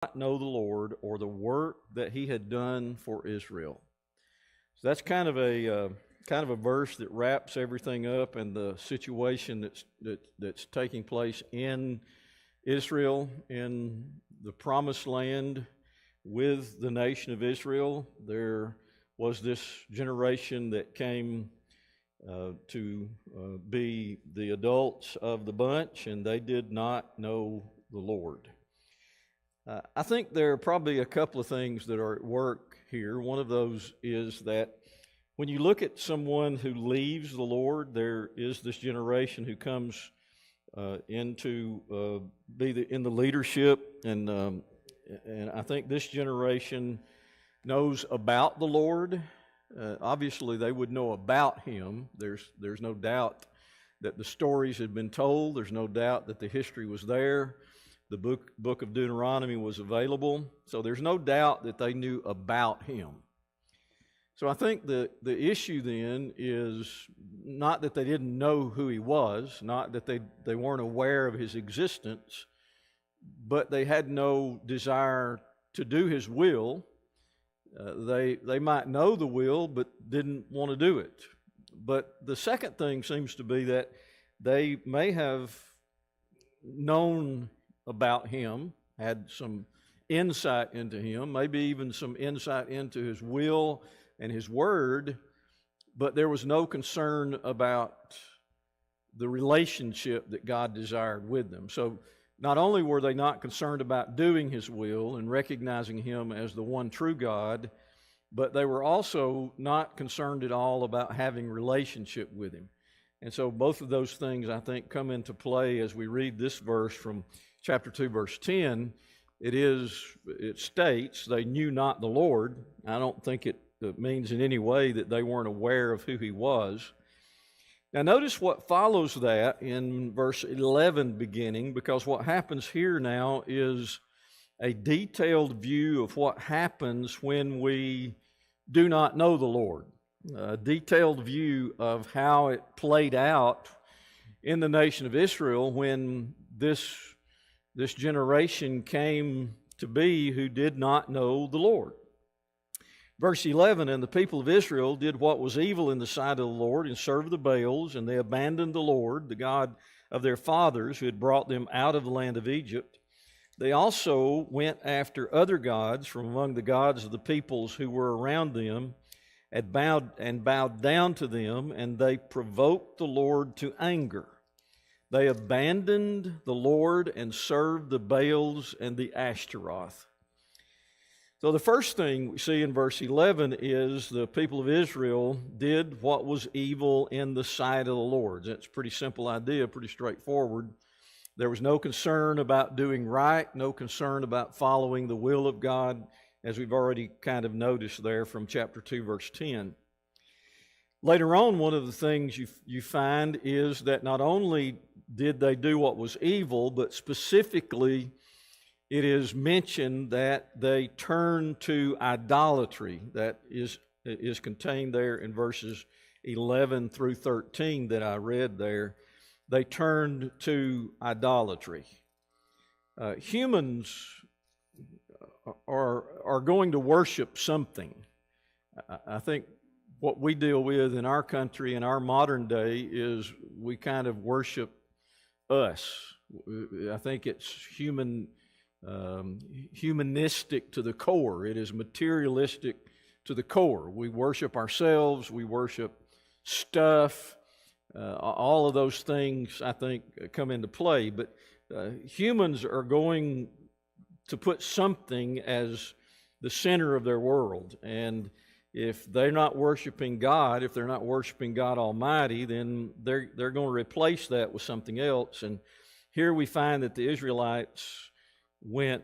not know the Lord or the work that He had done for Israel. So that's kind of a verse that wraps everything up and the situation that's taking place in Israel, in the Promised Land, with the nation of Israel. There was this generation that came to be the adults of the bunch, and they did not know the Lord. I think there are probably a couple of things that are at work here. One of those is that when you look at someone who leaves the Lord, there is this generation who comes into in the leadership, and I think this generation knows about the Lord. Obviously, they would know about Him. There's no doubt that the stories had been told. There's no doubt that the history was there. The book of Deuteronomy was available. So there's no doubt that they knew about Him. So I think the issue then is not that they didn't know who He was, not that they weren't aware of His existence, but they had no desire to do His will. They might know the will, but didn't want to do it. But the second thing seems to be that they may have known about Him, had some insight into Him, maybe even some insight into His will and His Word, but there was no concern about the relationship that God desired with them. So not only were they not concerned about doing His will and recognizing Him as the one true God, but they were also not concerned at all about having relationship with Him. And so both of those things, I think, come into play as we read this verse from chapter 2, verse 10. It states, they knew not the Lord. I don't think it means in any way that they weren't aware of who He was. Now notice what follows that in verse 11 beginning, because what happens here now is a detailed view of what happens when we do not know the Lord. A detailed view of how it played out in the nation of Israel when this generation came to be who did not know the Lord. Verse 11, and the people of Israel did what was evil in the sight of the Lord and served the Baals, and they abandoned the Lord, the God of their fathers, who had brought them out of the land of Egypt. They also went after other gods from among the gods of the peoples who were around them, and bowed down to them, and they provoked the Lord to anger. They abandoned the Lord and served the Baals and the Ashtaroth. So the first thing we see in verse 11 is the people of Israel did what was evil in the sight of the Lord. That's a pretty simple idea, pretty straightforward. There was no concern about doing right, no concern about following the will of God, as we've already kind of noticed there from chapter 2, verse 10. Later on, one of the things you find is that not only did they do what was evil, but specifically it is mentioned that they turned to idolatry. That is contained there in verses 11 through 13 that I read there. They turned to idolatry. Humans are going to worship something. I think what we deal with in our country in our modern day is we kind of worship us. I think it's humanistic to the core. It is materialistic to the core. We worship ourselves. We worship stuff. All of those things, I think, come into play. But humans are going to put something as the center of their world. And if they're not worshiping God, if they're not worshiping God Almighty, then they're going to replace that with something else. And here we find that the Israelites went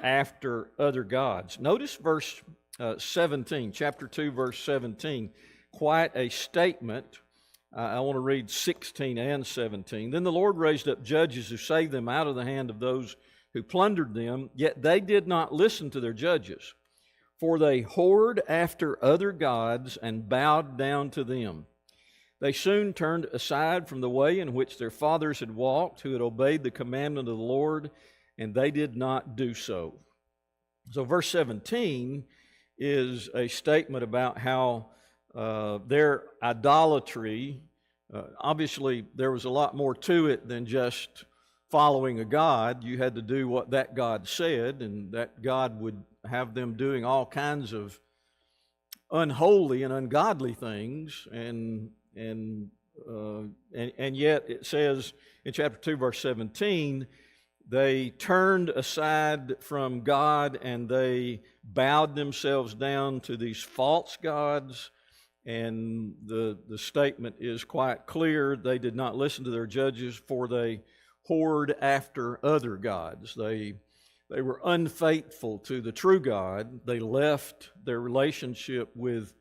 after other gods. Notice verse 17, chapter 2, verse 17. Quite a statement. I want to read 16 and 17. Then the Lord raised up judges who saved them out of the hand of those who plundered them, yet they did not listen to their judges, for they whored after other gods and bowed down to them. They soon turned aside from the way in which their fathers had walked, who had obeyed the commandment of the Lord, and they did not do so. So verse 17 is a statement about how their idolatry, obviously there was a lot more to it than just following a god. You had to do what that god said, and that god would have them doing all kinds of unholy and ungodly things, and yet it says in chapter 2 verse 17, they turned aside from God and they bowed themselves down to these false gods. And the statement is quite clear: they did not listen to their judges, for they whored after other gods. They were unfaithful to the true God. They left their relationship with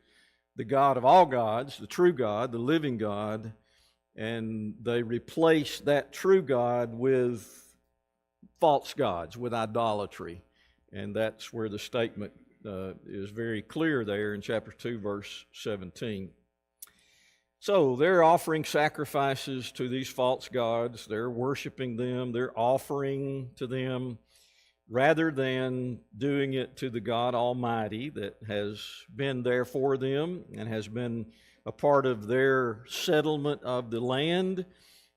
the God of all gods, the true God, the living God, and they replaced that true God with false gods, with idolatry. And that's where the statement is very clear there in chapter 2, verse 17. So they're offering sacrifices to these false gods. They're worshiping them. They're offering to them rather than doing it to the God Almighty that has been there for them and has been a part of their settlement of the land.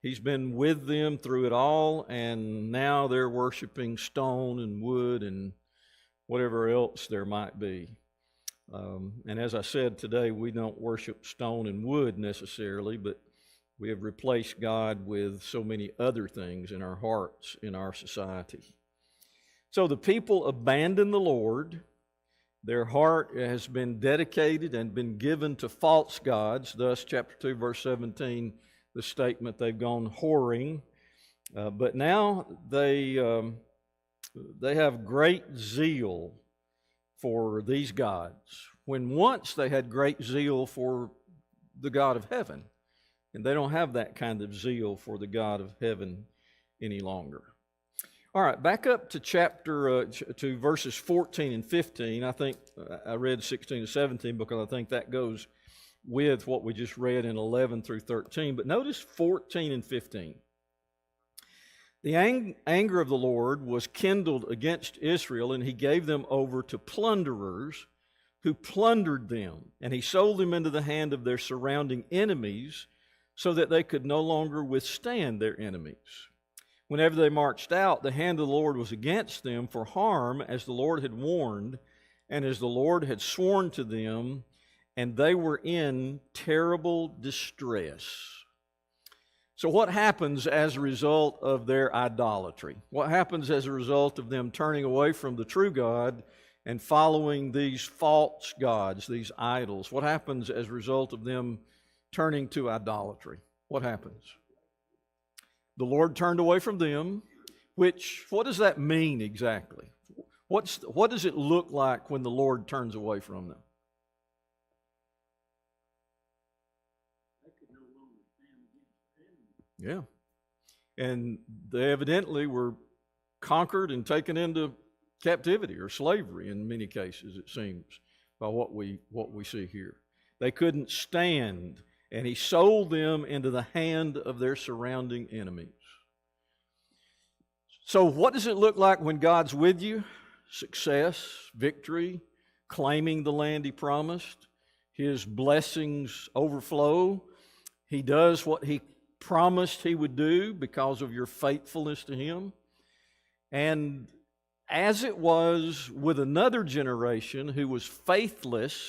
He's been with them through it all, and now they're worshiping stone and wood and whatever else there might be. And as I said today, we don't worship stone and wood necessarily, but we have replaced God with so many other things in our hearts, in our society. So the people abandon the Lord. Their heart has been dedicated and been given to false gods. Thus, chapter 2, verse 17, the statement, they've gone whoring. But now they have great zeal for these gods, when once they had great zeal for the God of heaven, and they don't have that kind of zeal for the God of heaven any longer. All right, back up to to verses 14 and 15. I think I read 16 and 17 because I think that goes with what we just read in 11 through 13. But notice 14 and 15. The anger of the Lord was kindled against Israel, and he gave them over to plunderers who plundered them, and he sold them into the hand of their surrounding enemies so that they could no longer withstand their enemies. Whenever they marched out, the hand of the Lord was against them for harm, as the Lord had warned, and as the Lord had sworn to them, and they were in terrible distress. So what happens as a result of their idolatry? What happens as a result of them turning away from the true God and following these false gods, these idols? What happens as a result of them turning to idolatry? What happens? The Lord turned away from them, what does that mean exactly? What does it look like when the Lord turns away from them? Yeah. And they evidently were conquered and taken into captivity or slavery in many cases, it seems, by what we see here. They couldn't stand, and he sold them into the hand of their surrounding enemies. So what does it look like when God's with you? Success, victory, claiming the land he promised. His blessings overflow. He does what he promised he would do because of your faithfulness to him. And as it was with another generation who was faithless,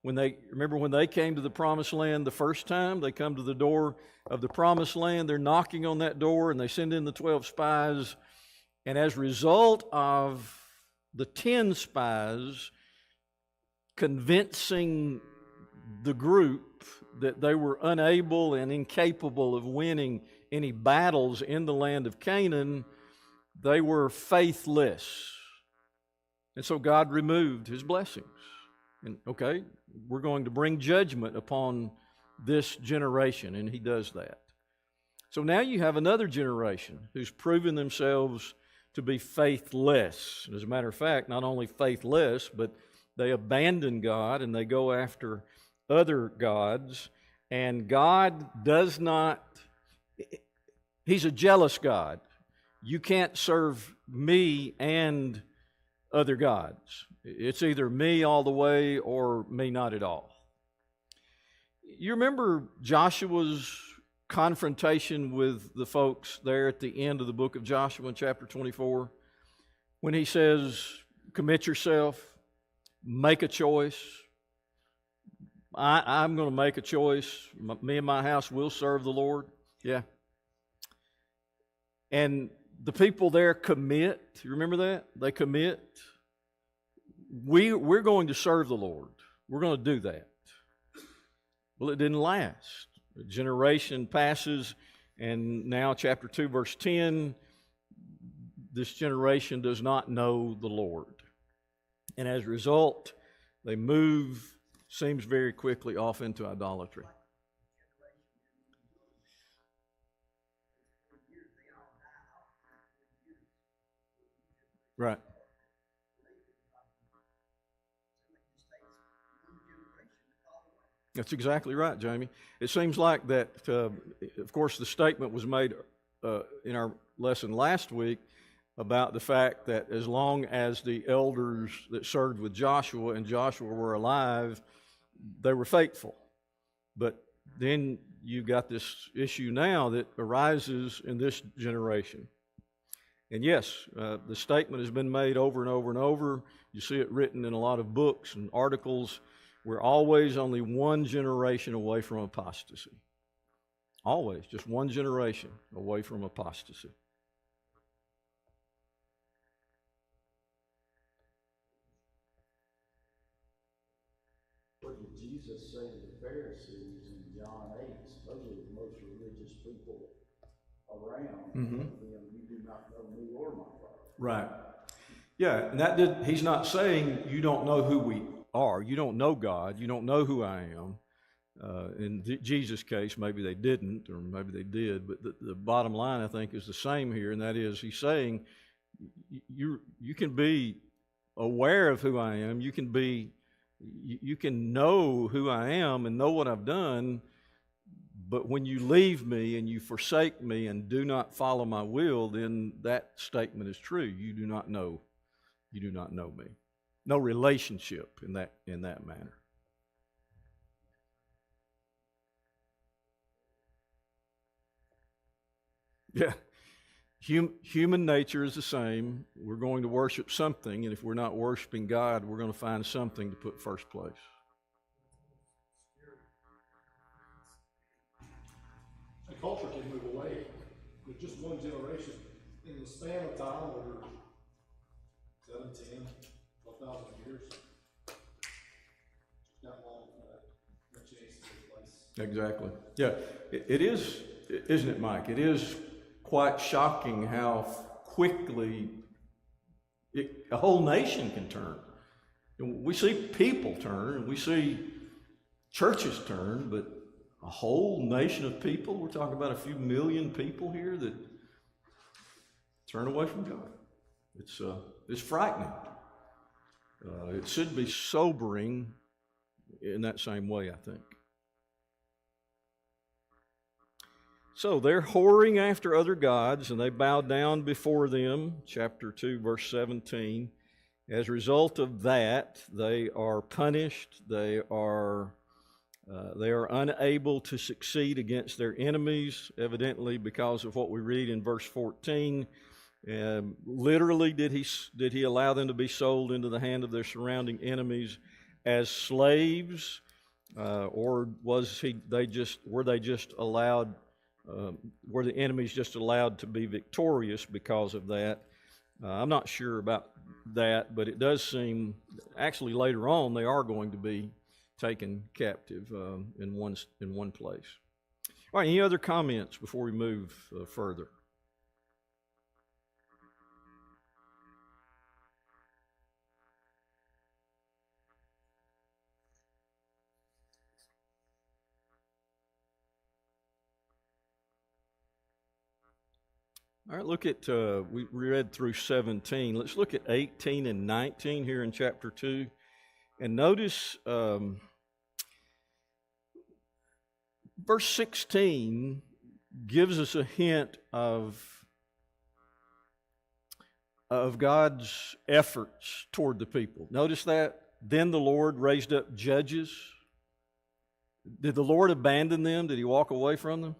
when they came to the promised land the first time, they come to the door of the promised land, they're knocking on that door, and they send in the 12 spies. And as a result of the 10 spies convincing the group that they were unable and incapable of winning any battles in the land of Canaan, they were faithless. And so God removed his blessings. And okay, we're going to bring judgment upon this generation, and he does that. So now you have another generation who's proven themselves to be faithless. As a matter of fact, not only faithless, but they abandon God and they go after other gods. And God does not, he's a jealous God. You can't serve me and other gods. It's either me all the way or me not at all. You remember Joshua's confrontation with the folks there at the end of the book of Joshua in chapter 24, when he says, commit yourself, make a choice. I'm going to make a choice. Me and my house will serve the Lord. Yeah. And the people there commit. You remember that? They commit. We're going to serve the Lord. We're going to do that. Well, it didn't last. A generation passes, and now chapter 2, verse 10, this generation does not know the Lord. And as a result, they move, seems very quickly, off into idolatry. Right. That's exactly right, Jamie. It seems like that, of course, the statement was made in our lesson last week about the fact that as long as the elders that served with Joshua and Joshua were alive, they were faithful. But then you've got this issue now that arises in this generation. And yes, the statement has been made over and over and over. You see it written in a lot of books and articles. We're always only one generation away from apostasy. Always, just one generation away from apostasy. What did Jesus say to the Pharisees in John 8? Supposedly the most religious people around. Mm-hmm. You do not know me or my Father. Right. Yeah, and he's not saying you don't know who we are. You don't know God. You don't know who I am. In Jesus' case, maybe they didn't, or maybe they did. But the bottom line, I think, is the same here, and that is he's saying you can be aware of who I am. You can know who I am and know what I've done. But when you leave me and you forsake me and do not follow my will, then that statement is true. You do not know. You do not know me. No relationship in that manner. Yeah. Human nature is the same. We're going to worship something, and if we're not worshiping God, we're going to find something to put first place. The culture can move away with just one generation. In the span of time over 7, 10, 12,000 years, not long for that change to take place. Exactly. Yeah, it is, isn't it, Mike? It is quite shocking how quickly a whole nation can turn. We see people turn, and we see churches turn, but a whole nation of people, we're talking about a few million people here that turn away from God. It's frightening. It should be sobering in that same way, I think. So they're whoring after other gods, and they bow down before them, chapter 2, verse 17. As a result of that, they are punished. They are unable to succeed against their enemies, evidently because of what we read in verse 14. Literally, did he allow them to be sold into the hand of their surrounding enemies as slaves, or were they just allowed? Were the enemies just allowed to be victorious because of that? I'm not sure about that, but it does seem actually later on they are going to be taken captive in one place. All right, any other comments before we move further? All right, look at, we read through 17. Let's look at 18 and 19 here in chapter 2. And notice verse 16 gives us a hint of of God's efforts toward the people. Notice that. Then the Lord raised up judges. Did the Lord abandon them? Did he walk away from them?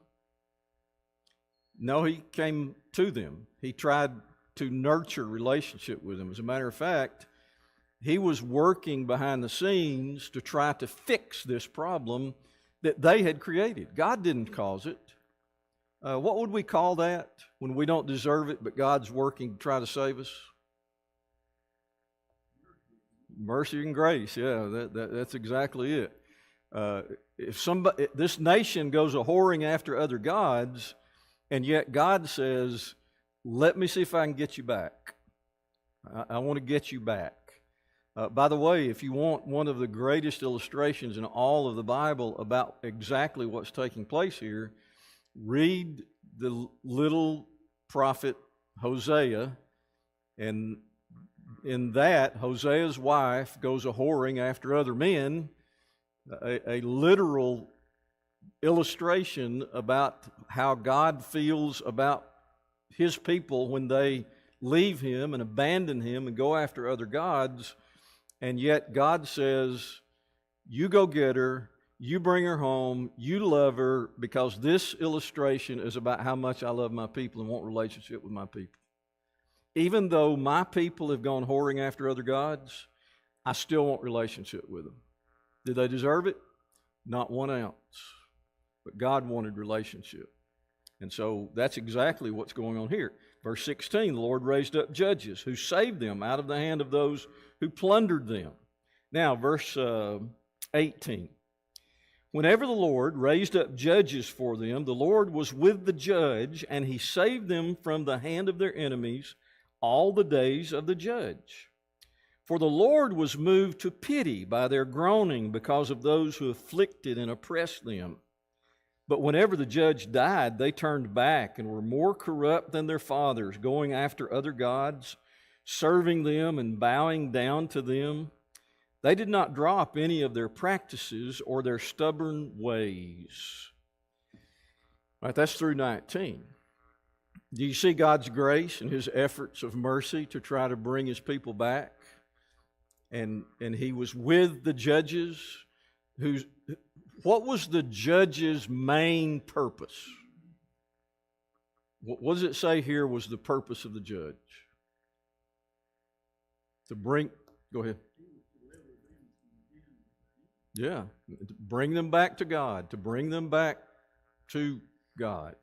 No, he came to them. He tried to nurture relationship with them. As a matter of fact, he was working behind the scenes to try to fix this problem that they had created. God didn't cause it. What would we call that when we don't deserve it, but God's working to try to save us? Mercy and grace. Yeah, that's exactly it. If somebody, this nation goes a whoring after other gods, and yet God says, "Let me see if I can get you back. I want to get you back." By the way, if you want one of the greatest illustrations in all of the Bible about exactly what's taking place here, read the little prophet Hosea, and in that, Hosea's wife goes a whoring after other men, a literal illustration about how God feels about his people when they leave him and abandon him and go after other gods. And yet God says, you go get her, you bring her home, you love her, because this illustration is about how much I love my people and want relationship with my people. Even though my people have gone whoring after other gods, I still want relationship with them. Did they deserve it? Not 1 ounce. But God wanted relationship. And so that's exactly what's going on here. Verse 16, the Lord raised up judges who saved them out of the hand of those who plundered them. Now, verse 18. Whenever the Lord raised up judges for them, the Lord was with the judge, and he saved them from the hand of their enemies all the days of the judge. For the Lord was moved to pity by their groaning because of those who afflicted and oppressed them. But whenever the judge died, they turned back and were more corrupt than their fathers, going after other gods, serving them and bowing down to them. They did not drop any of their practices or their stubborn ways. All right, that's through 19. Do you see God's grace and his efforts of mercy to try to bring his people back? And he was with the judges whose... What was the judge's main purpose? What does it say here was the purpose of the judge? To bring, go ahead. Yeah, to bring them back to God, to bring them back to God.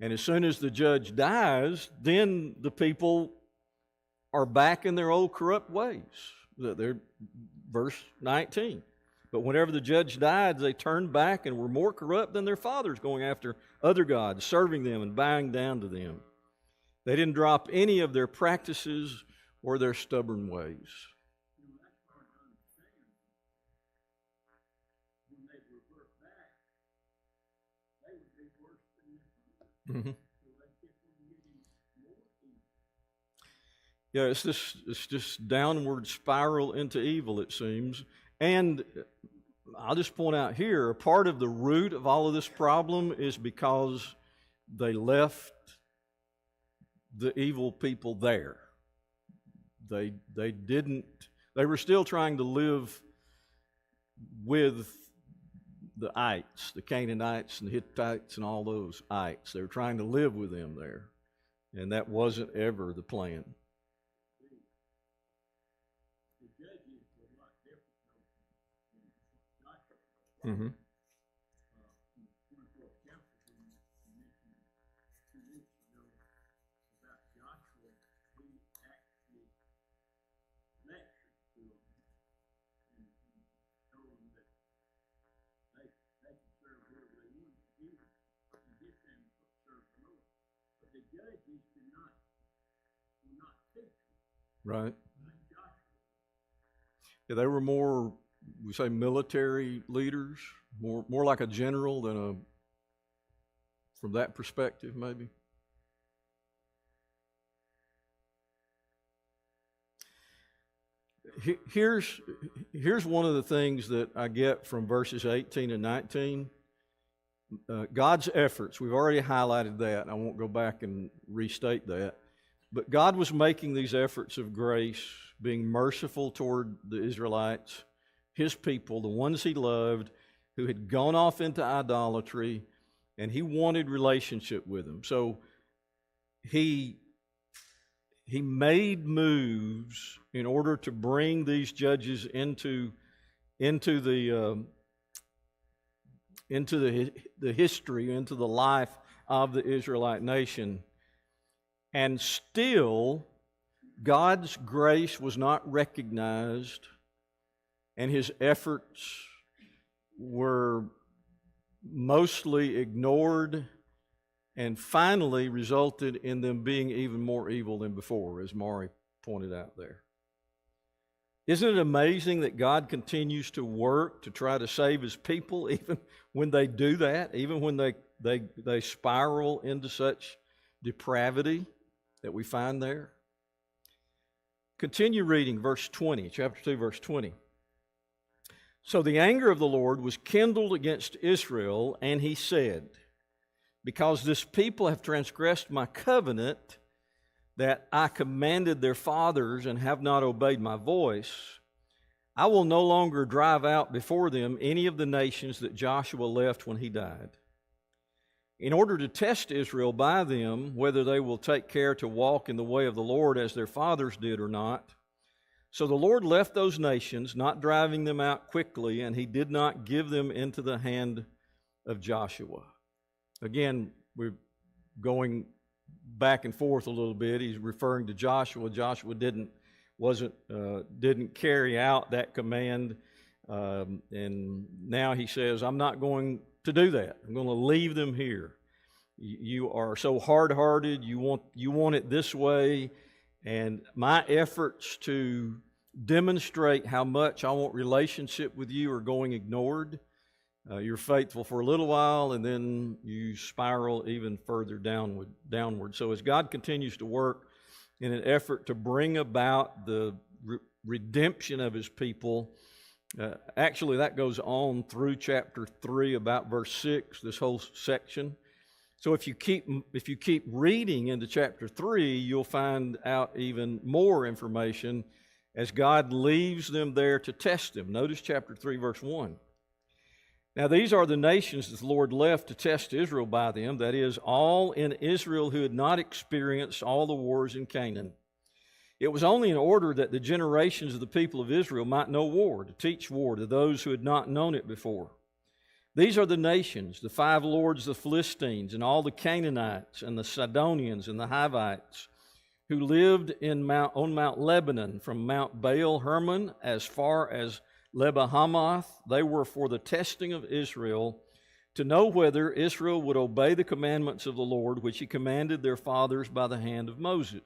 And as soon as the judge dies, then the people are back in their old corrupt ways. They're, verse 19. But whenever the judge died, they turned back and were more corrupt than their fathers, going after other gods, serving them and bowing down to them. They didn't drop any of their practices or their stubborn ways. Mm-hmm. Yeah, it's this downward spiral into evil, it seems. And I'll just point out here, a part of the root of all of this problem is because they left the evil people there. They were still trying to live with the ites, the Canaanites and the Hittites and all those ites. They were trying to live with them there. And that wasn't ever the plan. Mm-hmm. Right. Yeah, they were more, we say, military leaders, more like a general than from that perspective, maybe. Here's one of the things that I get from verses 18 and 19. God's efforts, we've already highlighted that. I won't go back and restate that. But God was making these efforts of grace, being merciful toward the Israelites, His people, the ones He loved, who had gone off into idolatry, and He wanted relationship with them. So He made moves in order to bring these judges into the history, into the life of the Israelite nation. And still, God's grace was not recognized, and His efforts were mostly ignored, and finally resulted in them being even more evil than before, as Maury pointed out there. Isn't it amazing that God continues to work to try to save His people, even when they do that, even when they spiral into such depravity that we find there? Continue reading verse 20, chapter 2, verse 20. So the anger of the Lord was kindled against Israel, and He said, because this people have transgressed my covenant that I commanded their fathers and have not obeyed my voice, I will no longer drive out before them any of the nations that Joshua left when he died, in order to test Israel by them, whether they will take care to walk in the way of the Lord as their fathers did or not. So the Lord left those nations, not driving them out quickly, and He did not give them into the hand of Joshua. Again, we're going back and forth a little bit. He's referring to Joshua. Joshua didn't carry out that command, and now he says, I'm not going to do that. I'm going to leave them here. You are so hard-hearted. You want it this way, and my efforts to demonstrate how much I want relationship with you are going ignored. You're faithful for a little while, and then you spiral even further downward. So as God continues to work in an effort to bring about the redemption of His people, actually that goes on through chapter 3, about verse 6, this whole section. So if you keep reading into chapter 3, you'll find out even more information as God leaves them there to test them. Notice chapter 3, verse 1. Now these are the nations that the Lord left to test Israel by them, that is, all in Israel who had not experienced all the wars in Canaan. It was only in order that the generations of the people of Israel might know war, to teach war to those who had not known it before. These are the nations, the 5 lords of the Philistines, and all the Canaanites, and the Sidonians, and the Hivites, who lived on Mount Lebanon, from Mount Baal Hermon as far as Lebo-Hamath. They were for the testing of Israel, to know whether Israel would obey the commandments of the Lord, which He commanded their fathers by the hand of Moses.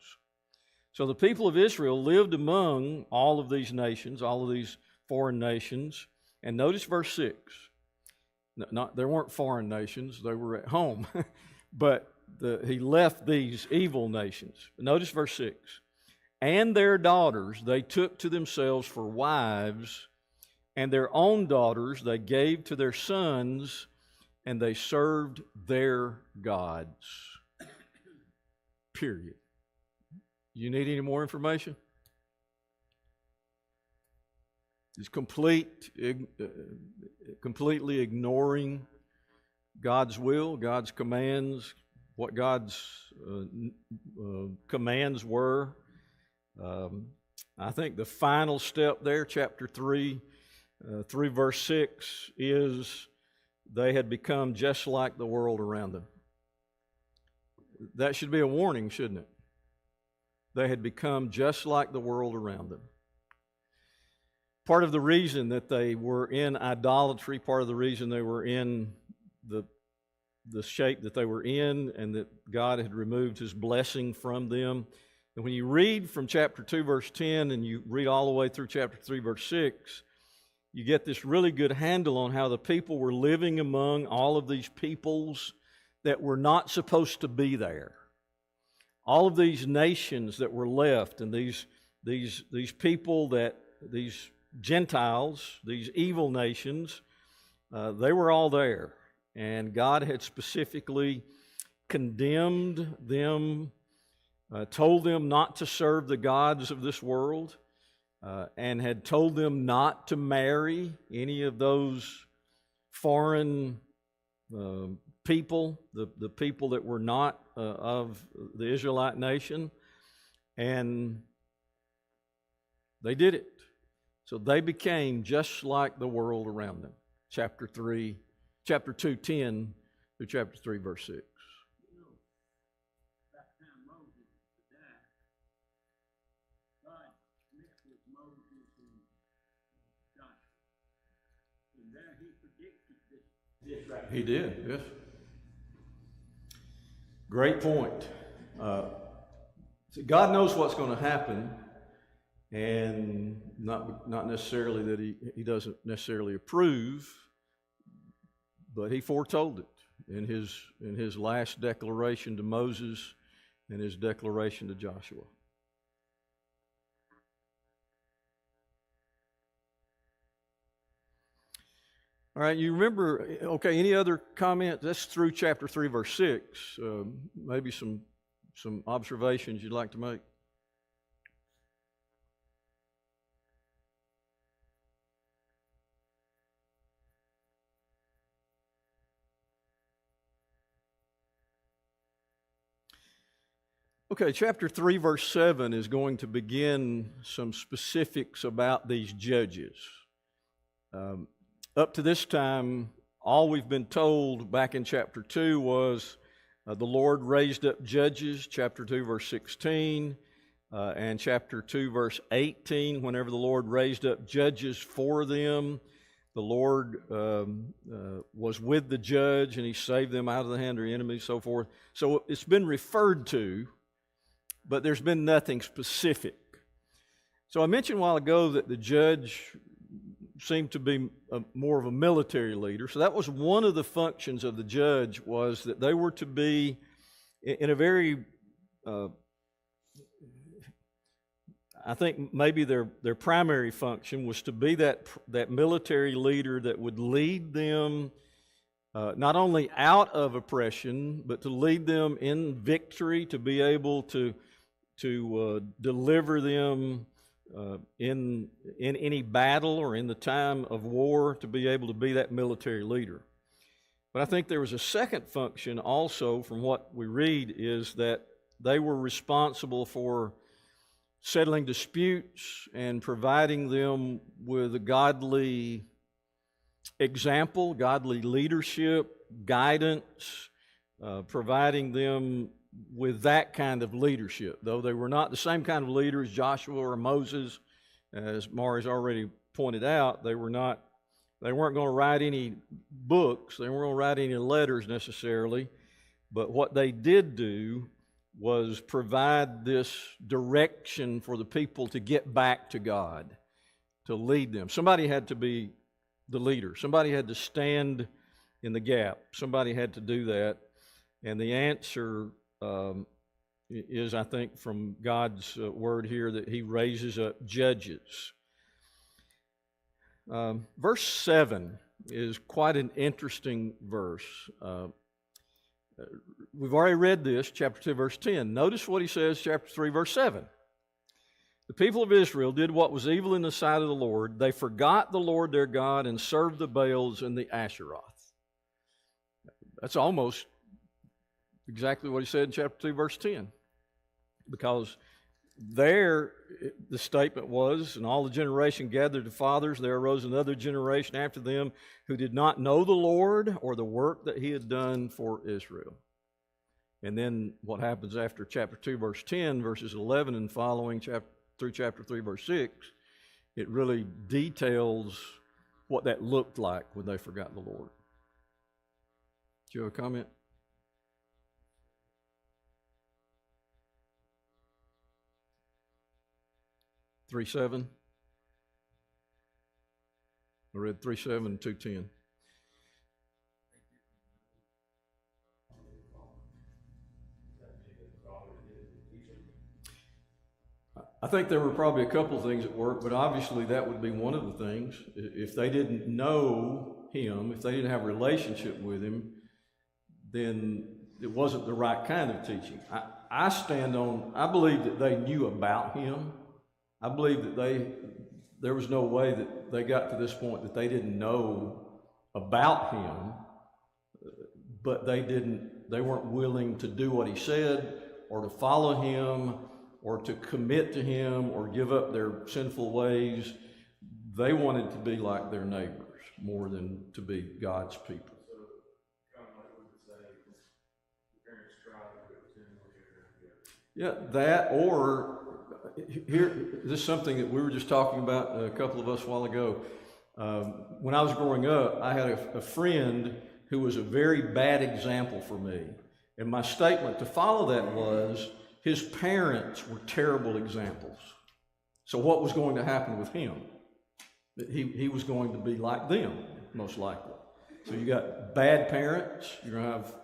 So the people of Israel lived among all of these nations, all of these foreign nations. And notice verse 6. There weren't foreign nations, they were at home. But He left these evil nations. Notice verse 6. And their daughters they took to themselves for wives, and their own daughters they gave to their sons, and they served their gods. Period. You need any more information? It's completely ignoring God's will, God's commands, what God's commands were. I think the final step there, chapter 3, verse 6, is they had become just like the world around them. That should be a warning, shouldn't it? They had become just like the world around them. Part of the reason that they were in idolatry, part of the reason they were in the shape that they were in, and that God had removed His blessing from them. And when you read from chapter 2, verse 10, and you read all the way through chapter 3, verse 6, you get this really good handle on how the people were living among all of these peoples that were not supposed to be there. All of these nations that were left, and these people these Gentiles, these evil nations, they were all there. And God had specifically condemned them told them not to serve the gods of this world, and had told them not to marry any of those foreign people, the people that were not of the Israelite nation, and they did it. So they became just like the world around them. Chapter 2, 10 through chapter 3, verse 6. That time Moses died, God met with Moses and Joshua. And there he predicted this right He did, yes. Great point. God knows what's going to happen, and not necessarily that he doesn't necessarily approve, but he foretold it in his last declaration to Moses and his declaration to Joshua. All right, you remember, okay, any other comments? That's through chapter 3, verse 6. Maybe some observations you'd like to make? Okay, chapter 3, verse 7 is going to begin some specifics about these judges. Up to this time, all we've been told back in chapter 2 was the Lord raised up judges, chapter 2, verse 16, and chapter 2, verse 18. Whenever the Lord raised up judges for them, the Lord was with the judge, and he saved them out of the hand of their enemies, so forth. So it's been referred to, but there's been nothing specific. So I mentioned a while ago that the judge seemed to be more of a military leader. So that was one of the functions of the judge, was that they were to be in a very, I think maybe their primary function was to be that military leader that would lead them not only out of oppression, but to lead them in victory, to be able to deliver them in any battle or in the time of war, to be able to be that military leader. But I think there was a second function also from what we read, is that they were responsible for settling disputes and providing them with a godly example, godly leadership, guidance, providing them with that kind of leadership. Though they were not the same kind of leader as Joshua or Moses, as Mari's already pointed out, they weren't going to write any books, they weren't going to write any letters necessarily, but what they did do was provide this direction for the people to get back to God, to lead them. Somebody had to be the leader. Somebody had to stand in the gap. Somebody had to do that. And the answer is, I think, from God's word here, that he raises up judges. Verse 7 is quite an interesting verse. We've already read this, chapter 2, verse 10. Notice what he says, chapter 3, verse 7. The people of Israel did what was evil in the sight of the Lord. They forgot the Lord their God and served the Baals and the Asheroth. That's almost exactly what he said in chapter 2, verse 10. Because there, the statement was, and all the generation gathered to fathers, there arose another generation after them who did not know the Lord or the work that he had done for Israel. And then what happens after chapter 2, verse 10, verses 11 and following, through chapter 3, verse 6, it really details what that looked like when they forgot the Lord. Do you have a comment? Three 7. I read 3:7 and 2:10. I think there were probably a couple of things at work, but obviously that would be one of the things. If they didn't know him, if they didn't have a relationship with him, then it wasn't the right kind of teaching. I believe that they knew about him. I believe that there was no way that they got to this point that they didn't know about him, but they weren't willing to do what he said, or to follow him, or to commit to him, or give up their sinful ways. They wanted to be like their neighbors more than to be God's people. Yeah, that, or here, this is something that we were just talking about, a couple of us a while ago. When I was growing up, I had a friend who was a very bad example for me. And my statement to follow that was, his parents were terrible examples. So what was going to happen with him? He was going to be like them, most likely. So you got bad parents, you're going to have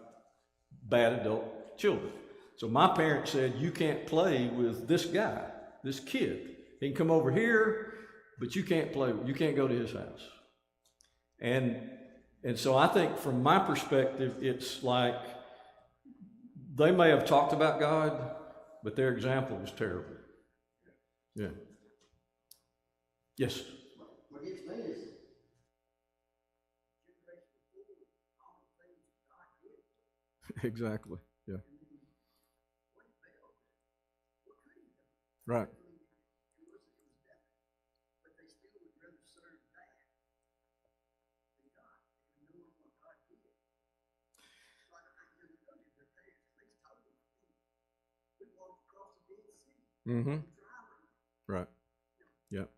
bad adult children. So my parents said, you can't play with this guy, this kid. He can come over here, but you can't go to his house. And so I think from my perspective, it's like they may have talked about God, but their example was terrible. Yeah. Yes. What gets me is Exactly. Yeah. Right. but they still would rather serve that than God, and knowing what God did. Like I can remember their parents at least told them, we walked across the Dead Sea. Mm-hmm. Right. Yeah.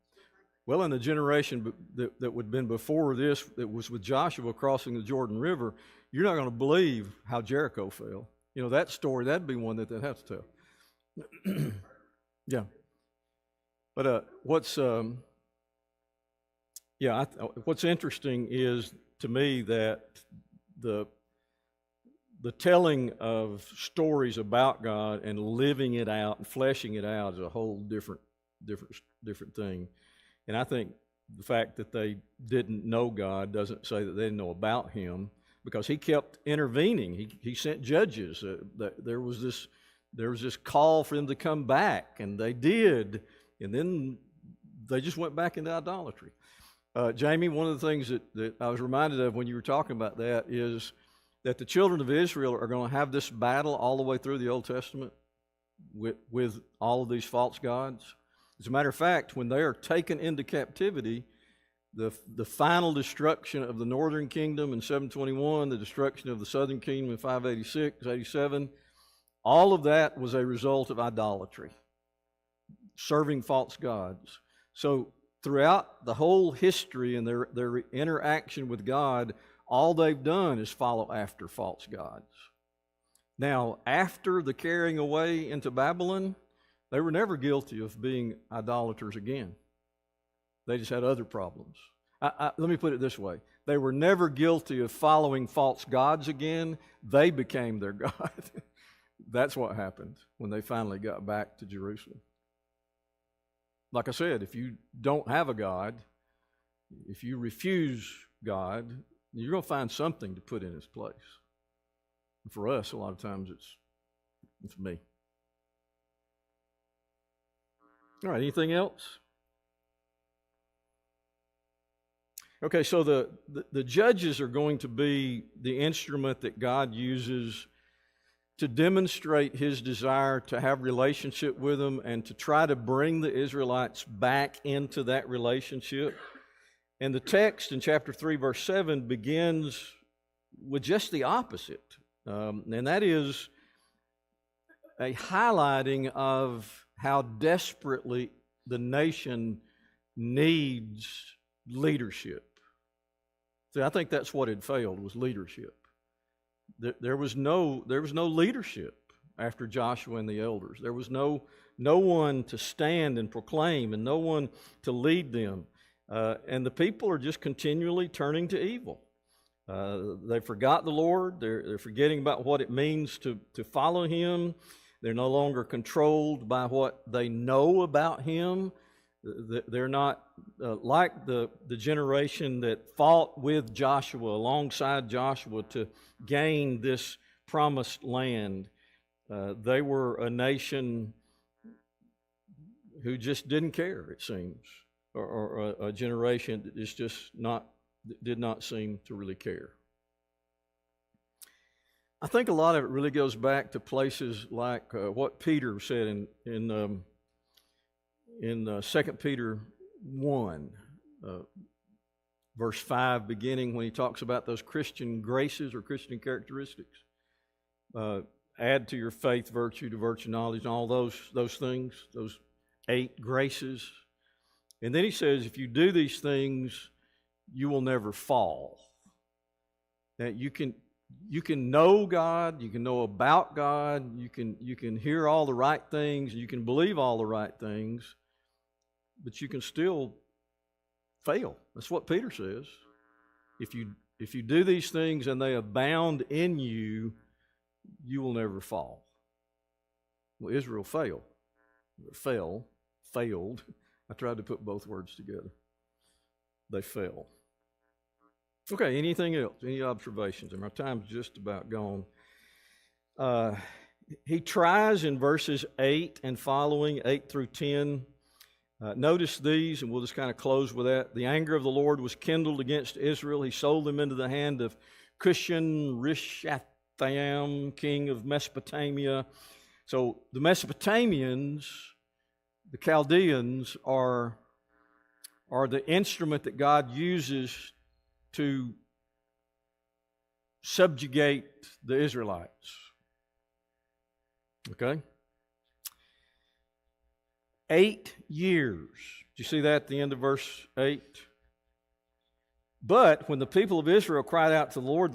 Well, in the generation that would have been before this, that was with Joshua crossing the Jordan River, you're not going to believe how Jericho fell. You know, that story, that'd be one that they'd have to tell. Yeah. But what's interesting is, to me, that the telling of stories about God and living it out and fleshing it out is a whole different thing. And I think the fact that they didn't know God doesn't say that they didn't know about him, because he kept intervening. He sent judges. There was this call for them to come back, and they did. And then they just went back into idolatry. Jamie, one of the things that I was reminded of when you were talking about that is that the children of Israel are going to have this battle all the way through the Old Testament with all of these false gods. As a matter of fact, when they are taken into captivity, the final destruction of the northern kingdom in 721, the destruction of the southern kingdom in 586, 87, all of that was a result of idolatry, serving false gods. So throughout the whole history and their interaction with God, all they've done is follow after false gods. Now, after the carrying away into Babylon, they were never guilty of being idolaters again. They just had other problems. Let me put it this way. They were never guilty of following false gods again. They became their God. That's what happened when they finally got back to Jerusalem. Like I said, if you don't have a God, if you refuse God, you're going to find something to put in his place. And for us, a lot of times it's me. All right, anything else? Okay, so the judges are going to be the instrument that God uses to demonstrate his desire to have relationship with them and to try to bring the Israelites back into that relationship. And the text in chapter 3, verse 7 begins with just the opposite. And that is a highlighting of how desperately the nation needs leadership. See, I think that's what had failed, was leadership. There was no leadership after Joshua and the elders. There was no one to stand and proclaim, and no one to lead them. And the people are just continually turning to evil. They forgot the Lord. They're forgetting about what it means to follow him. They're no longer controlled by what they know about him. They're not like the generation that fought with Joshua, alongside Joshua, to gain this promised land. They were a nation who just didn't care, it seems, or a generation that is just did not seem to really care. I think a lot of it really goes back to places like what Peter said in 2 Peter 1, verse 5, beginning, when he talks about those Christian graces or Christian characteristics. Add to your faith virtue, to virtue knowledge, and all those things, those 8 graces. And then he says, if you do these things, you will never fall. That you can know God, you can know about God, you can hear all the right things, you can believe all the right things, but you can still fail. That's what Peter says. If you do these things and they abound in you, you will never fall. Well, Israel failed. I tried to put both words together. They fell. Okay, anything else? Any observations? And our time's just about gone. He tries in verses 8 and following, 8 through 10. Notice these, and we'll just kind of close with that. The anger of the Lord was kindled against Israel. He sold them into the hand of Cushan-Rishathaim, king of Mesopotamia. So the Mesopotamians, the Chaldeans, are the instrument that God uses to subjugate the Israelites. Okay? 8 years. Do you see that at the end of verse 8? But when the people of Israel cried out to the Lord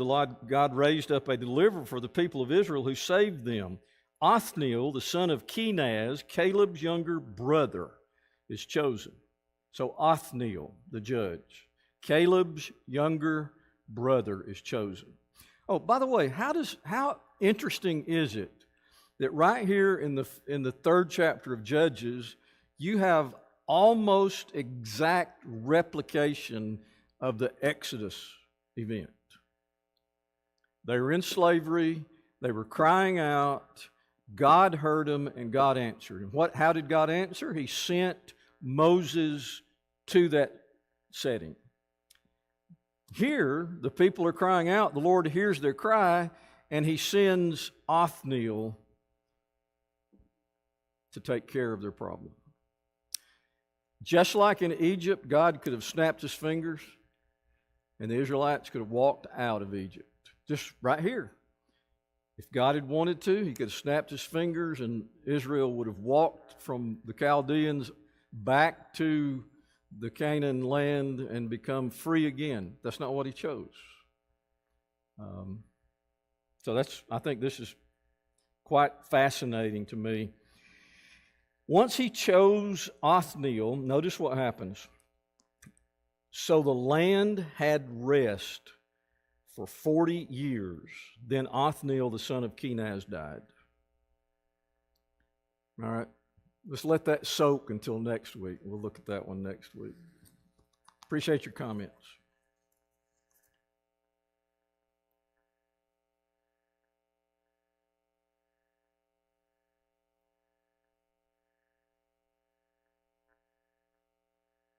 God raised up a deliverer for the people of Israel who saved them. Othniel, the son of Kenaz, Caleb's younger brother, is chosen. So Othniel, the judge, Caleb's younger brother, is chosen. Oh, by the way, how interesting is it that right here in the 3rd chapter of Judges, you have almost exact replication of the Exodus event. They were in slavery, they were crying out, God heard them, and God answered. And how did God answer? He sent Moses to that setting. Here, the people are crying out, the Lord hears their cry, and He sends Othniel to take care of their problem. Just like in Egypt, God could have snapped His fingers and the Israelites could have walked out of Egypt. Just right here. If God had wanted to, He could have snapped His fingers and Israel would have walked from the Chaldeans back to the Canaan land and become free again. That's not what He chose. I think this is quite fascinating to me. Once He chose Othniel, notice what happens. So the land had rest for 40 years. Then Othniel, the son of Kenaz, died. All right. Let's let that soak until next week. We'll look at that one next week. Appreciate your comments.